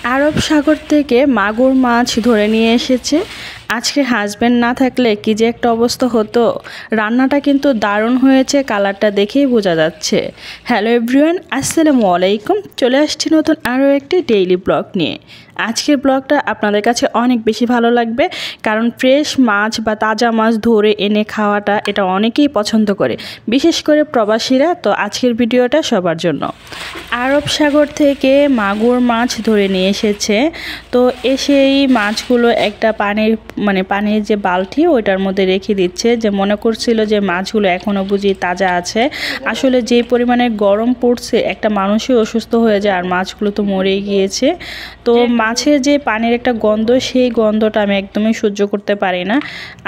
আরব সাগর থেকে মাগুর মাছ ধরে নিয়ে এসেছে। আজকে হাজবেন্ড না থাকলে কি যে একটা অবস্থা হতো। রান্নাটা কিন্তু দারুণ হয়েছে, কালারটা দেখেই বোঝা যাচ্ছে। হ্যালো এভরিওয়ান, আসসালামু আলাইকুম। চলে আসছি নতুন আরও একটি ডেইলি ব্লগ নিয়ে। আজকের ব্লগটা আপনাদের কাছে অনেক বেশি ভালো লাগবে, কারণ ফ্রেশ মাছ বা তাজা মাছ ধরে এনে খাওয়াটা এটা অনেকেই পছন্দ করে, বিশেষ করে প্রবাসীরা। তো আজকের ভিডিওটা সবার জন্য। আরব সাগর থেকে মাগুর মাছ ধরে নিয়ে এসেছে। তো এসেই মাছগুলো একটা পানির যে বালতি ওইটার মধ্যে রেখে দিচ্ছে, যে মনে করছিল যে মাছগুলো এখনও বুঝি তাজা আছে। আসলে যে পরিমাণে গরম পড়ছে একটা মানুষই অসুস্থ হয়ে যায়, আর মাছগুলো তো মরেই গিয়েছে। তো মাছের যে পানির একটা গন্ধ, সেই গন্ধটা আমি একদমই সহ্য করতে পারি না,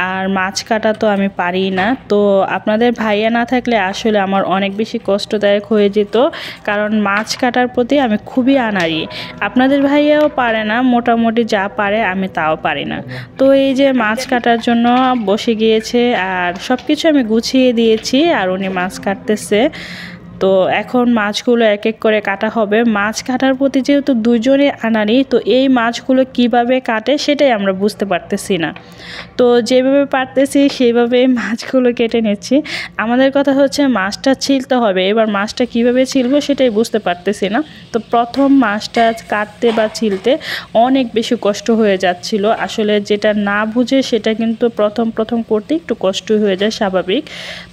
আর মাছ কাটা তো আমি পারি না। তো আপনাদের ভাইয়া না থাকলে আসলে আমার অনেক বেশি কষ্টদায়ক হয়ে যেত, কারণ মাছ কাটার প্রতি আমি খুবই আনাড়ি। আপনাদের ভাইয়াও পারে না, মোটামুটি যা পারে আমি তাও পারি না। তো এই যে মাছ কাটার জন্য বসে গিয়েছে, আর সব কিছু আমি গুছিয়ে দিয়েছি, আর উনি মাছ কাটতেছে। তো এখন মাছগুলো এক এক করে কাটা হবে। মাছ কাটার প্রতি যেহেতু দুজনে আনাড়ি, তো এই মাছগুলো কিভাবে কাটে সেটাই আমরা বুঝতে পারতেছি না। তো যেভাবে পারতেছি সেইভাবে মাছগুলো কেটে নিচ্ছি। আমাদের কথা হচ্ছে মাছটা ছিলতে হবে, এবার মাছটা কিভাবে ছিলবো সেটাই বুঝতে পারতেছি না। তো প্রথম মাছটা কাটতে বা ছিলতে অনেক বেশি কষ্ট হয়ে যাচ্ছিল। আসলে যেটা না বুঝে সেটা কিন্তু প্রথম করতে একটু কষ্ট হয়ে যায়, স্বাভাবিক।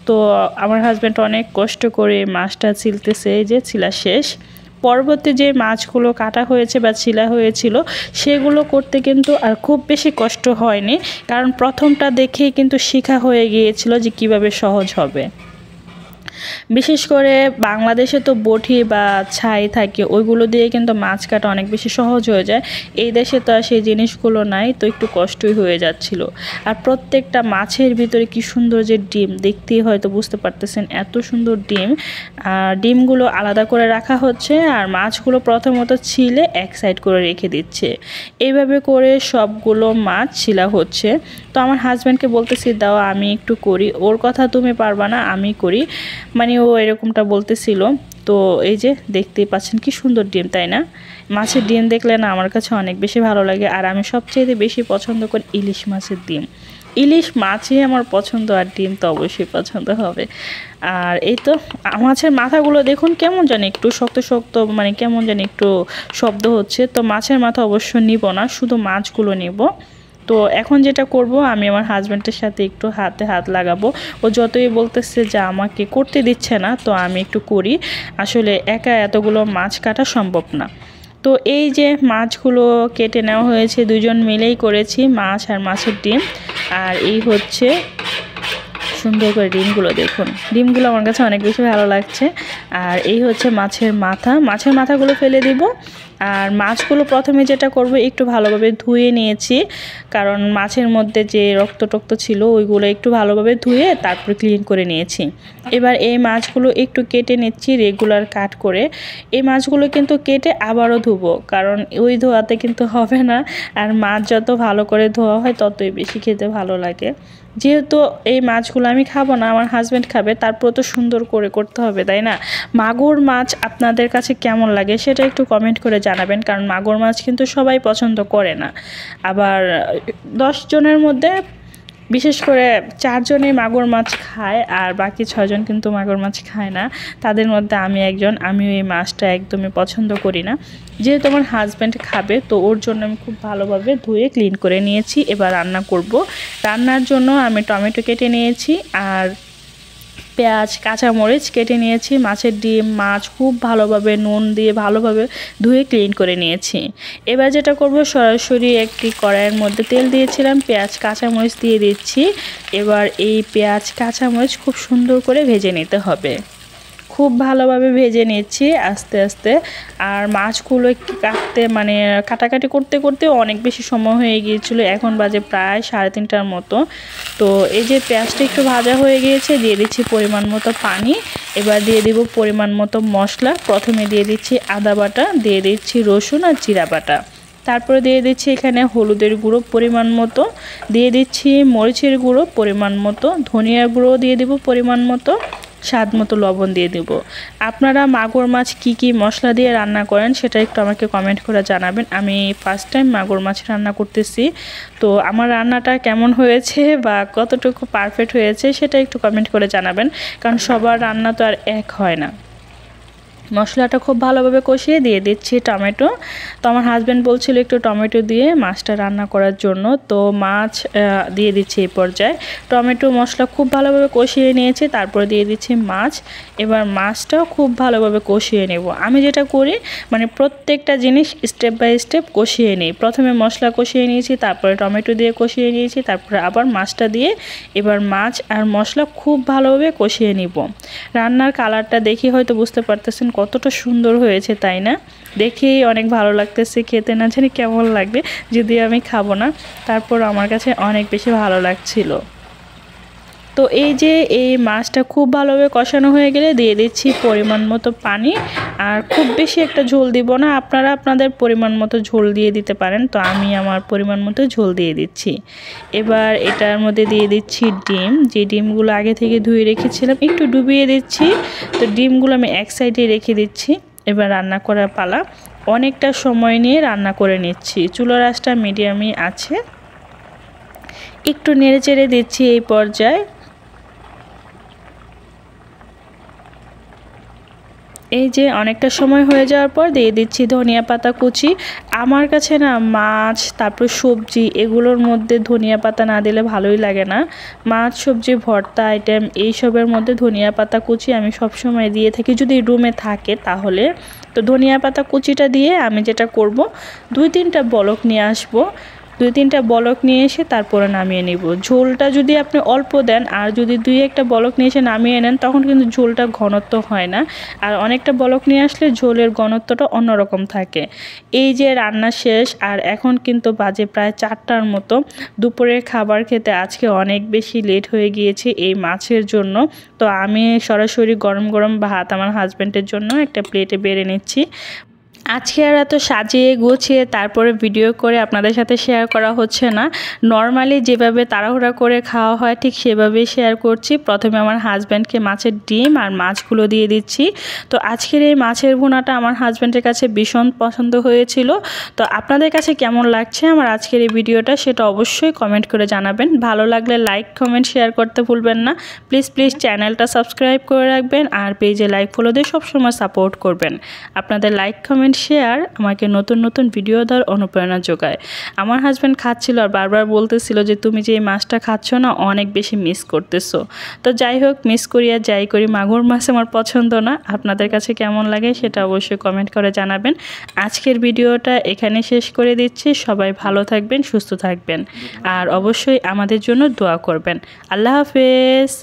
তো আমার হাজব্যান্ড অনেক কষ্ট করে মাছটা ছিলতেছে, এই যে ছিলা শেষ। পরবর্তী যে মাছগুলো কাটা হয়েছে বা ছিলা হয়েছিল সেগুলো করতে কিন্তু আর খুব বেশি কষ্ট হয়নি, কারণ প্রথমটা দেখেই কিন্তু শেখা হয়ে গিয়েছিল যে কিভাবে সহজ হবে। বিশেষ করে বাংলাদেশে তো বটি বা ছাই থাকে, ওইগুলো দিয়ে কিন্তু মাছ কাটা অনেক বেশি সহজ হয়ে যায়। এই দেশে তো আর সেই জিনিসগুলো নাই, তো একটু কষ্টই হয়ে যাচ্ছিল। আর প্রত্যেকটা মাছের ভিতরে কি সুন্দর যে ডিম, দেখতেই হয়তো বুঝতে পারতেছেন এত সুন্দর ডিম। আর ডিমগুলো আলাদা করে রাখা হচ্ছে, আর মাছগুলো প্রথমত ছিলে এক সাইড করে রেখে দিচ্ছে। এইভাবে করে সবগুলো মাছ ছিলা হচ্ছে। তো আমার হাজব্যান্ডকে বলতেছি, দাও আমি একটু করি। ওর কথা তুমি পারবা না, আমি করি, মানে ও এরকমটা বলতেছিল। তো এই যে দেখতেই পাচ্ছেন কি সুন্দর ডিম, তাই না? মাছের ডিম দেখলে না আমার কাছে অনেক বেশি ভালো লাগে, আর আমি সবচেয়ে বেশি পছন্দ করি ইলিশ মাছের ডিম। ইলিশ মাছই আমার পছন্দ, আর ডিম তো অবশ্যই পছন্দ হবে। আর এই তো মাছের মাথাগুলো দেখুন কেমন জানি একটু শক্ত শক্ত, মানে কেমন জানি একটু শব্দ হচ্ছে। তো মাছের মাথা অবশ্য নিব না, শুধু মাছগুলো নিব। তো এখন যেটা করব, আমি আমার হাজব্যান্ডের সাথে একটু হাতে হাত লাগাবো। ও যতই বলতেছে যে আমাকে করতে দিচ্ছে না, তো আমি একটু করি। আসলে একা এতগুলো মাছ কাটা সম্ভব না। তো এই যে মাছগুলো কেটে নেওয়া হয়েছে, দুজন মিলেই করেছি, মাছ আর মাছের ডিম। আর এই হচ্ছে সুন্দর করে ডিমগুলো দেখুন, ডিমগুলো আমার কাছে অনেক বেশি ভালো লাগছে। আর এই হচ্ছে মাছের মাথাগুলো ফেলে দিব। আর মাছগুলো প্রথমে যেটা করব, একটু ভালোভাবে ধুয়ে নিয়েছি, কারণ মাছের মধ্যে যে রক্ত ছিল ওইগুলো একটু ভালোভাবে ধুয়ে তারপর ক্লিন করে নিয়েছি। এবার এই মাছগুলো একটু কেটে নিচ্ছি রেগুলার কাট করে। এই মাছগুলো কিন্তু কেটে আবারও ধুবো, কারণ ওই ধোয়াতে কিন্তু হবে না। আর মাছ যত ভালো করে ধোয়া হয় ততই বেশি খেতে ভালো লাগে। যেহেতু এই মাছগুলো আমি খাবো না, আমার হাজব্যান্ড খাবে, তারপর তো সুন্দর করে করতে হবে, তাই না? মাগুর মাছ আপনাদের কাছে কেমন লাগে সেটা একটু কমেন্ট করে জানাবেন, কারণ মাগুর মাছ কিন্তু সবাই পছন্দ করে না। আবার 10 জনের মধ্যে বিশেষ করে 4 জনই মাগুর মাছ খায়, আর বাকি 6 জন কিন্তু মাগুর মাছ খায় না। তাদের মধ্যে আমি একজন, আমি এই মাছটা একদমই পছন্দ করি না। যেহেতু আমার হাজব্যান্ড খাবে, তো ওর জন্য আমি খুব ভালোভাবে ধুয়ে ক্লিন করে নিয়েছি। এবার রান্না করব। রান্নার জন্য আমি টমেটো কেটে নিয়েছি, আর পেঁয়াজ কাঁচামরিচ কেটে নিয়েছি। মাছের ডিম মাছ খুব ভালোভাবে নুন দিয়ে ভালোভাবে ধুয়ে ক্লিন করে নিয়েছি। এবার যেটা করব, সরাসরি একটি কড়াইয়ের মধ্যে তেল দিয়েছিলাম, পেঁয়াজ কাঁচামরিচ দিয়ে দিচ্ছি। এবার এই পেঁয়াজ কাঁচামরিচ খুব সুন্দর করে ভেজে নিতে হবে, খুব ভালোভাবে ভেজে নিচ্ছি আস্তে আস্তে। আর মাছগুলো কাটতে কাটাকাটি করতে করতে অনেক বেশি সময় হয়ে গিয়েছিল। এখন বাজে প্রায় 3:30টার মতো। তো এই যে পেঁয়াজটা একটু ভাজা হয়ে গিয়েছে, দিয়ে দিচ্ছি পরিমাণ মতো পানি। এবার দিয়ে দিব পরিমাণ মতো মশলা। প্রথমে দিয়ে দিচ্ছি আদা বাটা, দিয়ে দিচ্ছি রসুন আর জিরা বাটা, তারপরে দিয়ে দিচ্ছি এখানে হলুদের গুঁড়ো পরিমাণ মতো, দিয়ে দিচ্ছি মরিচের গুঁড়ো পরিমাণ মতো, ধনিয়ার গুঁড়ো দিয়ে দেব পরিমাণ মতো, স্বাদ মতো লবণ দিয়ে দেব। আপনারা মাগুর মাছ কি মশলা দিয়ে রান্না করেন সেটা একটু আমাকে কমেন্ট করে জানাবেন। আমি ফার্স্ট টাইম মাগুর মাছ রান্না করতেছি, তো আমার রান্নাটা কেমন হয়েছে বা কতটুকু পারফেক্ট হয়েছে সেটা একটু কমেন্ট করে জানাবেন, কারণ সবার রান্না তো আর এক হয় না। মশলাটা খুব ভালোভাবে কষিয়ে দিয়ে দিচ্ছি টমেটো। তো আমার হাজব্যান্ড বলছিল একটু টমেটো দিয়ে মাছটা রান্না করার জন্য, তো মাছ দিয়ে দিচ্ছি এই পর্যায়ে। টমেটো মশলা খুব ভালোভাবে কষিয়ে নিয়েছি, তারপর দিয়ে দিচ্ছি মাছ। এবার মাছটাও খুব ভালোভাবে কষিয়ে নেব। আমি যেটা করি মানে প্রত্যেকটা জিনিস স্টেপ বাই স্টেপ কষিয়ে নিই। প্রথমে মশলা কষিয়ে নিয়েছি, তারপরে টমেটো দিয়ে কষিয়ে নিয়েছি, তারপরে আবার মাছটা দিয়ে এবার মাছ আর মশলা খুব ভালোভাবে কষিয়ে নিব। রান্নার কালারটা দেখে হয়তো বুঝতে পারতেছেন কতটা সুন্দর হয়েছে, তাই না? দেখেই অনেক ভালো লাগতেছে, খেতে না জানি কেমন লাগবে, যদিও আমি খাবো না, তারপর আমার কাছে অনেক বেশি ভালো লাগছিল। তো এই যে এই মাছটা খুব ভালোভাবে কষানো হয়ে গেলে দিয়ে দিচ্ছি পরিমাণ মতো পানি। আর খুব বেশি একটা ঝোল দিব না, আপনারা আপনাদের পরিমাণ মতো ঝোল দিয়ে দিতে পারেন। তো আমি আমার পরিমাণ মতো ঝোল দিয়ে দিচ্ছি। এবার এটার মধ্যে দিয়ে দিচ্ছি ডিম, যে ডিমগুলো আগে থেকে ধুয়ে রেখেছিলাম একটু ডুবিয়ে দিচ্ছি। তো ডিমগুলো আমি এক সাইডে রেখে দিচ্ছি। এবার রান্না করার পালা। অনেকটা সময় নিয়ে রান্না করে নিচ্ছি, চুলার আঁচটা মিডিয়ামই আছে। একটু নেড়ে চেড়ে দিচ্ছি এই পর্যায়ে। এই যে অনেকটা সময় হয়ে যাওয়ার পর দিয়ে দিচ্ছি ধনিয়া পাতা কুচি। আমার কাছে না মাছ তারপর সবজি এগুলোর মধ্যে ধনিয়া পাতা না দিলে ভালোই লাগে না। মাছ সবজি ভর্তা আইটেম এইসবের মধ্যে ধনিয়া পাতা কুচি আমি সবসময় দিয়ে থাকি, যদি রুমে থাকে তাহলে। তো ধনিয়া পাতা কুচিটা দিয়ে আমি যেটা করব, 2-3টা বলক নিয়ে আসবো। 2-3টা বলক নিয়ে এসে তারপরে নামিয়ে নিব। ঝোলটা যদি আপনি অল্প দেন আর যদি 2-1টা বলক নিয়ে এসে নামিয়ে নেন তখন কিন্তু ঝোলটা ঘনত্ব হয় না, আর অনেকটা বলক নিয়ে আসলে ঝোলের ঘনত্বটা অন্যরকম থাকে। এই যে রান্না শেষ, আর এখন কিন্তু বাজে প্রায় 4টার মতো। দুপুরের খাবার খেতে আজকে অনেক বেশি লেট হয়ে গিয়েছে এই মাছের জন্য। তো আমি সরাসরি গরম গরম ভাত আমার হাজব্যান্ডের জন্য একটা প্লেটে বেড়ে নিচ্ছি। আজকে আর এত সাজিয়ে গুছিয়ে তারপরে ভিডিও করে আপনাদের সাথে শেয়ার করা হচ্ছে না। নর্মালি যেভাবে তাড়াহুড়া করে খাওয়া হয় ঠিক সেভাবেই শেয়ার করছি। প্রথমে আমার হাজব্যান্ডকে মাছের ডিম আর মাছগুলো দিয়ে দিচ্ছি। তো আজকের এই মাছের ভুনাটা আমার হাজব্যান্ডের কাছে ভীষণ পছন্দ হয়েছিল। তো আপনাদের কাছে কেমন লাগছে আমার আজকের এই ভিডিওটা সেটা অবশ্যই কমেন্ট করে জানাবেন। ভালো লাগলে লাইক কমেন্ট শেয়ার করতে ভুলবেন না। প্লিজ চ্যানেলটা সাবস্ক্রাইব করে রাখবেন আর পেজে লাইক ফলো দিয়ে সবসময় সাপোর্ট করবেন। আপনাদের লাইক কমেন্ট শেয়ার আমাকে নতুন ভিডিও দেওয়ার অনুপ্রেরণা যোগায়। আমার হাজব্যান্ড খাচ্ছিল আর বারবার বলতেছিল যে তুমি যে এই মাছটা খাচ্ছ না অনেক বেশি মিস করতেছো। তো যাই হোক, মিস করি আর যাই করি, মাগুর মাছ আমার পছন্দ না। আপনাদের কাছে কেমন লাগে সেটা অবশ্যই কমেন্ট করে জানাবেন। আজকের ভিডিওটা এখানে শেষ করে দিচ্ছি। সবাই ভালো থাকবেন, সুস্থ থাকবেন আর অবশ্যই আমাদের জন্য দোয়া করবেন। আল্লাহ হাফেজ।